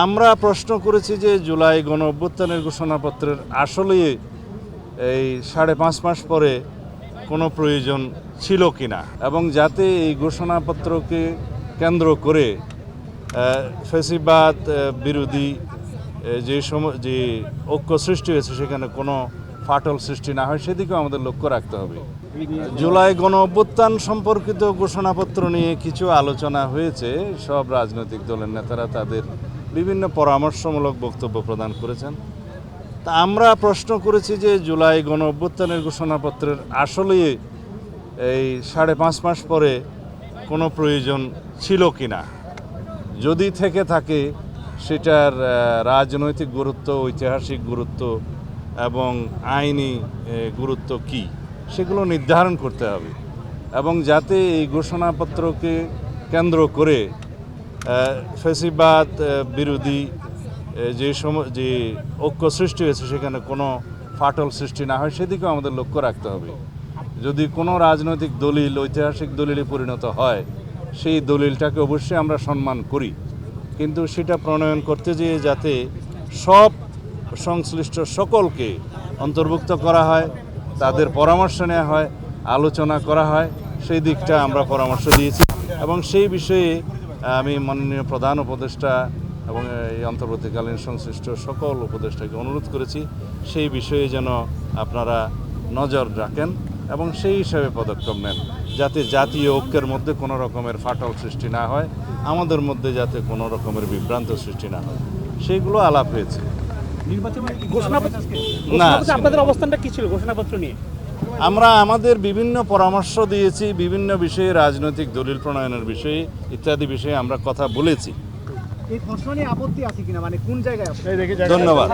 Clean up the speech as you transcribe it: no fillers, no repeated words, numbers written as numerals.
আমরা প্রশ্ন করেছি যে জুলাই গণ অভ্যুত্থানের ঘোষণাপত্রের আসলে এই 5.5 মাস পরে কোনো প্রয়োজন ছিল কিনা এবং যাতে এই ঘোষণাপত্রকে কেন্দ্র করে ফ্যাসিবাদ বিরোধী যে ঐক্য সৃষ্টি হয়েছে সেখানে কোনো ফাটল সৃষ্টি না হয় সেদিকেও আমাদের লক্ষ্য রাখতে হবে। জুলাই গণ অভ্যুত্থান সম্পর্কিত ঘোষণাপত্র নিয়ে কিছু আলোচনা হয়েছে। সব রাজনৈতিক দলের নেতারা তাদের বিভিন্ন পরামর্শমূলক বক্তব্য প্রদান করেছেন। তা আমরা প্রশ্ন করেছি যে জুলাই গণ অভ্যুত্থানের ঘোষণাপত্রের আসলে এই 5.5 মাস পরে কোনো প্রয়োজন ছিল কিনা, যদি থেকে থাকে সেটার রাজনৈতিক গুরুত্ব, ঐতিহাসিক গুরুত্ব এবং আইনি গুরুত্ব কি সেগুলো নির্ধারণ করতে হবে এবং যাতে এই ঘোষণাপত্রকে কেন্দ্র করে ফ্যাসিবাদ বিরোধী যে ঐক্য সৃষ্টি হয়েছে সেখানে কোনো ফাটল সৃষ্টি না হয় সেদিকেও আমাদের লক্ষ্য রাখতে হবে। যদি কোনো রাজনৈতিক দলিল ঐতিহাসিক দলিলে পরিণত হয় সেই দলিলটাকে অবশ্যই আমরা সম্মান করি, কিন্তু সেটা প্রণয়ন করতে যেয়ে যাতে সব সংশ্লিষ্ট সকলকে অন্তর্ভুক্ত করা হয়, তাদের পরামর্শ নেওয়া হয়, আলোচনা করা হয়, সেই দিকটা আমরা পরামর্শ দিয়েছি এবং সেই বিষয়ে আমি মাননীয় প্রধান উপদেষ্টা এবং এই অন্তর্বর্তীকালীন সংশ্লিষ্ট সকল উপদেষ্টাকে অনুরোধ করেছি সেই বিষয়ে যেন আপনারা নজর রাখেন এবং সেই হিসাবে পদক্ষেপ নেন, যাতে জাতীয় ঐক্যের মধ্যে কোনো রকমের ফাটল সৃষ্টি না হয়, আমাদের মধ্যে যাতে কোনো রকমের বিভ্রান্ত সৃষ্টি না হয়, সেইগুলো আলাপ হয়েছে। না, আপনাদের অবস্থানটা কি ছিল ঘোষণাপত্র নিয়ে? আমরা আমাদের বিভিন্ন পরামর্শ দিয়েছি, বিভিন্ন বিষয়ে রাজনৈতিক দলিল প্রণয়নের বিষয়ে ইত্যাদি বিষয়ে আমরা কথা বলেছি। এই প্রশ্ন নিয়ে আপত্তি আছে কিনা, মানে কোন জায়গায়? ধন্যবাদ।